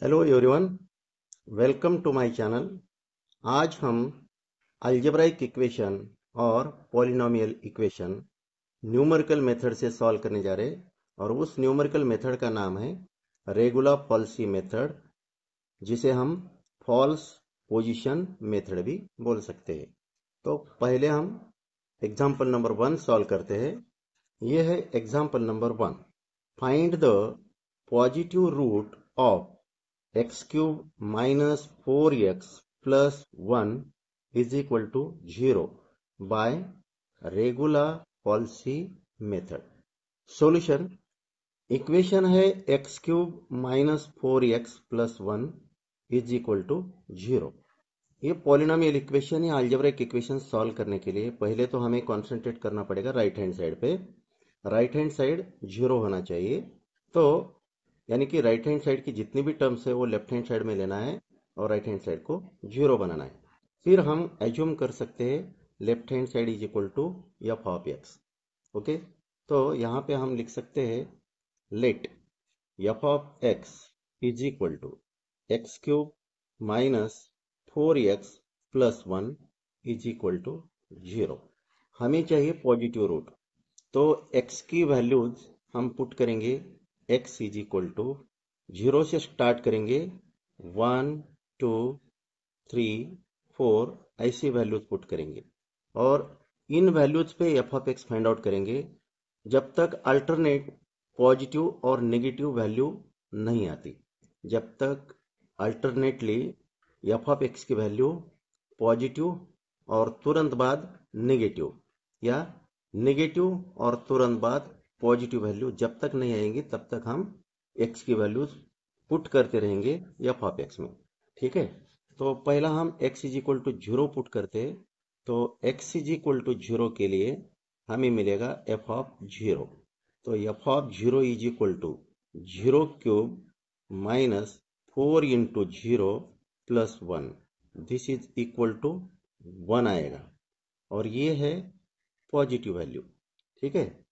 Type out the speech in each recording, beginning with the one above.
Hello everyone, welcome to my channel. आज हम algebraic equation और पॉलिनोमियल इक्वेशन न्यूमेरिकल मेथड से सॉल्व करने जा रहे हैं और उस न्यूमेरिकल मेथड का नाम है रेगुलर फॉल्सी मेथड, जिसे हम फॉल्स पोजीशन मेथड भी बोल सकते हैं। तो पहले हम एग्जाम्पल नंबर 1 सॉल्व करते हैं। यह है example number 1। Find the positive root of x cube minus 4x plus 1 is equal to 0 by regular Cauchy method। Solution equation है x cube minus 4x plus 1 is equal to 0। ये polynomial equation या algebraic equation solve करने के लिए पहले तो हमें concentrate करना पड़ेगा राइट हैंड साइड पे। राइट हैंड साइड 0 होना चाहिए। तो यानी कि राइट हैंड साइड की जितनी भी टर्म्स है वो लेफ्ट हैंड साइड में लेना है और राइट हैंड साइड को 0 बनाना है। फिर हम एज्यूम कर सकते हैं left hand side is equal to F of x. Okay, तो यहाँ पे हम लिख सकते हैं let f of x is equal to x cube minus 4x plus 1 is equal to 0। हमें चाहिए पॉजिटिव रूट, तो x की वैल्यूज हम पुट करेंगे। x इज इक्वल टू 0 से स्टार्ट करेंगे, 1 2 3 4 ऐसी वैल्यूज पुट करेंगे और इन वैल्यूज पे F of x find out करेंगे जब तक अल्टरनेट पॉजिटिव और नेगेटिव वैल्यू नहीं आती। जब तक अल्टरनेटली एफ ऑफ एक्स की वैल्यू पॉजिटिव और तुरंत बाद नेगेटिव या नेगेटिव और तुरंत बाद पॉजिटिव वैल्यू जब तक नहीं आएंगी तब तक हम एक्स की वैल्यूज पुट करते रहेंगे एफ ऑफ एक्स में। ठीक है, तो पहला हम x is equal to 0 put करते हैं। तो x इज इक्वल टू 0 के लिए हमें मिलेगा f ऑफ 0। तो f of 0 is equal to 0 cube minus 4 into 0 plus 1, this is equal to 1 आएगा और ये है पॉजिटिव वैल्यू। ठीक है,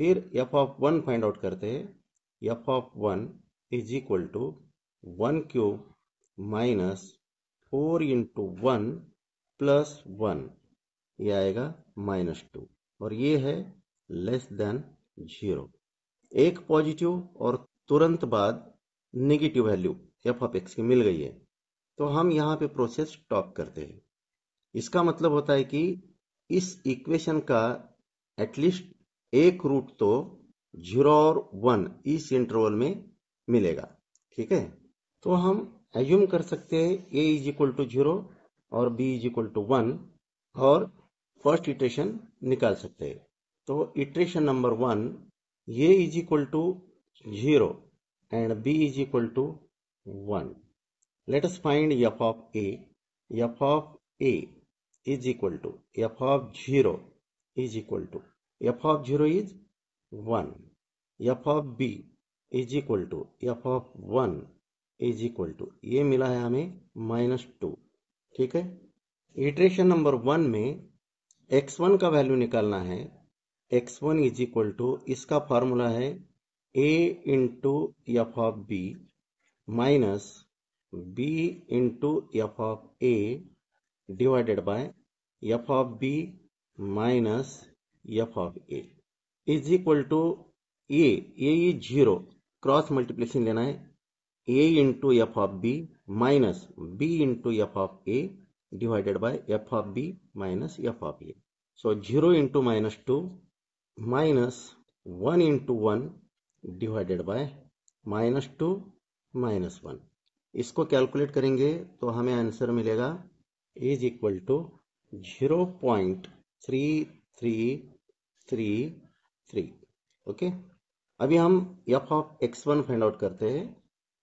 फिर f ऑफ 1 फाइंड आउट करते हैं। f of 1 is equal to 1 cube minus 4 into 1 plus 1, ये आएगा -2 और ये है लेस देन 0। एक पॉजिटिव और तुरंत बाद negative value F of x की मिल गई है, तो हम यहाँ पे प्रोसेस स्टॉप करते हैं। इसका मतलब होता है कि इस इक्वेशन का एटलीस्ट एक रूट तो 0 और 1 इस इंटरवल में मिलेगा। ठीक है, तो हम एज्यूम कर सकते हैं a इज इक्वल टू 0 और b इज इक्वल टू 1 और फर्स्ट इटरेशन निकाल सकते हैं। तो iteration number 1, a is equal to 0 and b is equal to 1। Let us find f of a। f of a is equal to f of 0 is equal to f of 0 is 1, f of b is equal to f of 1 is equal to ये मिला है हमें -2। ठीक है, iteration number 1 में x1 का value निकालना है। x1 इज इक्वल टू, इसका फॉर्मूला है a into f of b minus b into f of a divided by f of b minus f of a is equal to a is 0, cross multiplication लेना है, a into f of b minus b into f of a divided by f of b minus f of a. So 0 into -2 minus 1 into 1 divided bye -2 minus 1। इसको calculate करेंगे तो हमें answer मिलेगा is equal to 0.3333। Okay, अभी हम f of x1 find out करते हैं।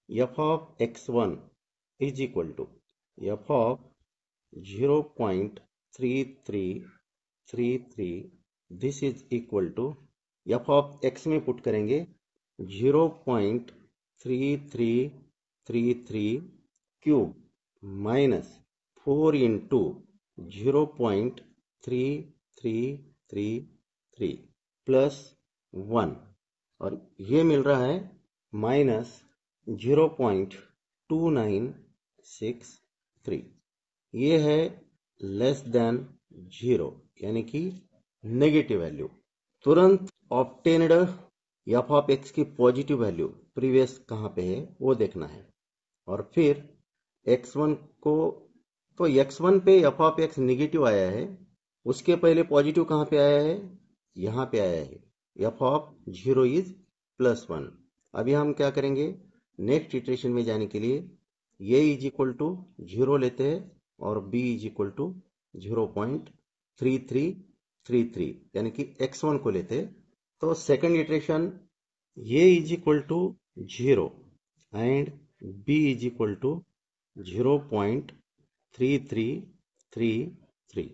f of x1 is equal to f of 0.3333, this is equal to f of x में पुट करेंगे 0.3333 क्यूब माइनस 4 इंटू 0.3333 प्लस 1 और ये मिल रहा है -0.3333 2963। ये है लेस देन 0 यानी कि नेगेटिव वैल्यू। तुरंत ऑब्टेन्ड एफ ऑफ एक्स की पॉजिटिव वैल्यू प्रीवियस कहाँ पे है वो देखना है। और फिर x1 को, तो x1 पे एफ ऑफ एक्स निगेटिव आया है, उसके पहले पॉजिटिव कहाँ पे आया है, यहाँ पे आया है, एफ ऑफ 0 इज +1। अभी हम क्या करेंगे, नेक्स्ट इटरेशन में जाने के लिए ये इज इक्वल टू 0 लेते हैं और b इज इक्वल टू 0.3333 यानी कि x1 को लेते हैं। तो सेकंड इटरेशन ये is equal to 0 and b is equal to 0.3333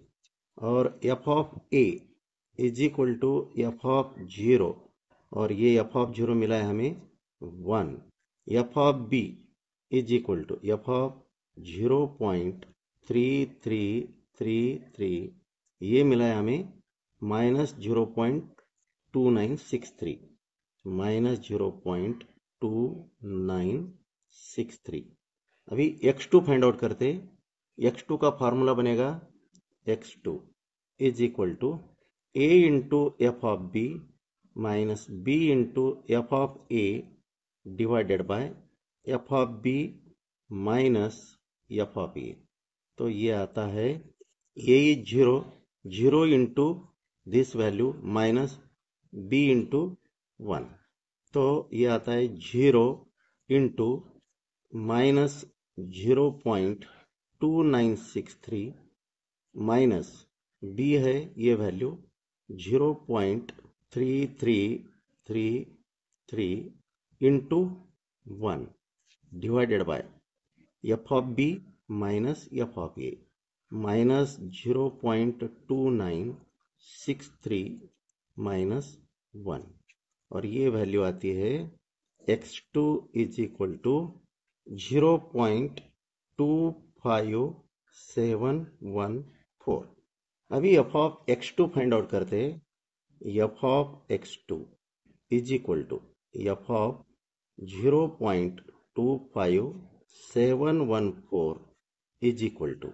और f of a is equal to f of 0 और ये f ऑफ 0 मिला है हमें 1। f of b is equal to f of 0.3333 ये मिला है हमें -0.2963 -0.2963। अभी x2 फाइंड आउट करते। x2 का फार्मूला बनेगा x2 is equal to a into f of b minus b into f of a divided by f of b minus f of a। तो ये आता है a is 0 into this value minus b into 1। तो ये आता है 0 into minus 0.2963 minus b है ये value 0.3333 into 1 divided by f of b minus f of a minus 0.2963 minus 1 और ये वैल्यू आती है x2 इज इक्वल टू 0.25714। अभी F of x2 find out करते। F of x2 is equal to F of 0.25714 is equal to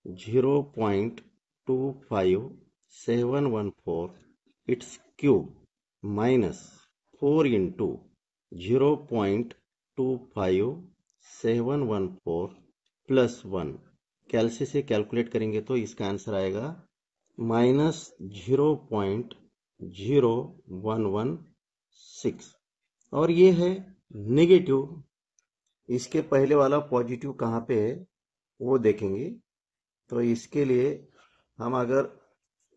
0.25714 it's cube minus 4 into 0.25714 plus 1 कैलसी से calculate करेंगे तो इसका आंसर आएगा -0.0116 और ये है नेगेटिव। इसके पहले वाला पॉजिटिव कहाँ पे है वो देखेंगे। तो इसके लिए हम अगर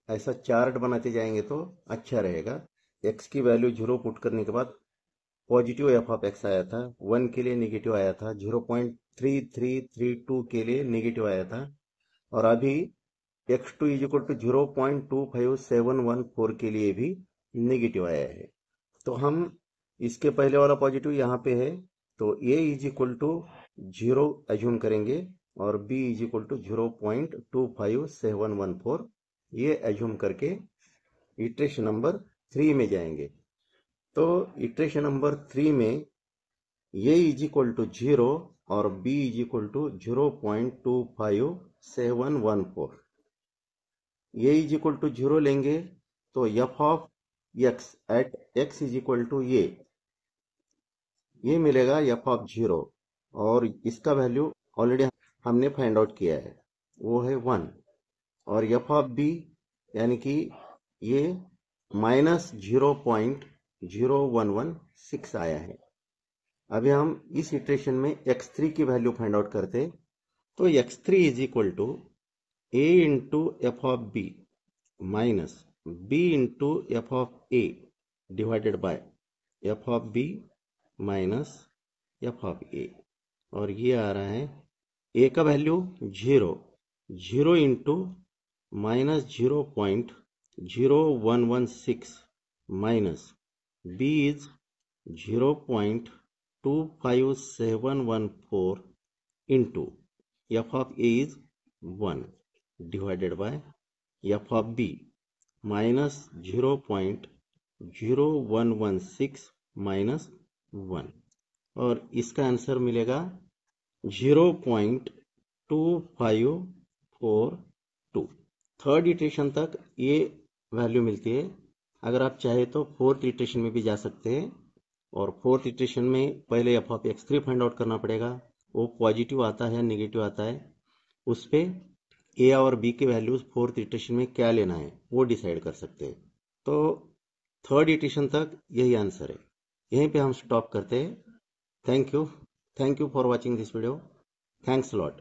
ऐसा चार्ट बनाते जाएंगे तो अच्छा रहेगा। x की वैल्यू 0 पुट करने के बाद पॉजिटिव एफ ऑफ एक्स आया था, 1 के लिए नेगेटिव आया था, 0.3332 के लिए नेगेटिव आया था और अभी x2 इज इक्वल टू 0.25714 के लिए भी नेगेटिव आया है। तो हम इसके पहले वाला पॉजिटिव यहाँ पे है तो a is equal to 0 assume करेंगे और b इज इक्वल टू 0.25714 ये एज्यूम करके इटरेशन नंबर 3 में जाएंगे। तो इटरेशन नंबर 3 में ये इज इक्वल टू 0 और b इज इक्वल टू 0.25714। ये इज इक्वल टू 0 लेंगे तो f of x at x is equal to ये मिलेगा एफ ऑफ 0 और इसका वैल्यू ऑलरेडी हमने फाइंड आउट किया है वो है 1 और एफ ऑफ b यानी कि ये -0.0116 आया है। अभी हम इस इटरेशन में x3 की वैल्यू फाइंड आउट करते। तो x3 is equal to a into f of b minus b into f of a divided by f of b minus f of a और ये आ रहा है a का value 0 into minus 0.0116 minus b is 0.25714 into f of a is 1 divided by f of b minus 0.0116 minus 1 और इसका answer मिलेगा 0.2542। Third iteration तक ये वैल्यू मिलती है। अगर आप चाहे तो फोर्थ इटरेशन में भी जा सकते हैं, और फोर्थ इटरेशन में पहले F of x 3 find out करना पड़ेगा। वो पॉजिटिव आता है नेगेटिव आता है, उस पर ए और बी के वैल्यूज फोर्थ इटरेशन में क्या लेना है वो डिसाइड कर सकते हैं। तो थर्ड इटरेशन तक यही आंसर है। यहीं पे हम स्टॉप करते हैं। Thank you for watching this video. Thanks lot.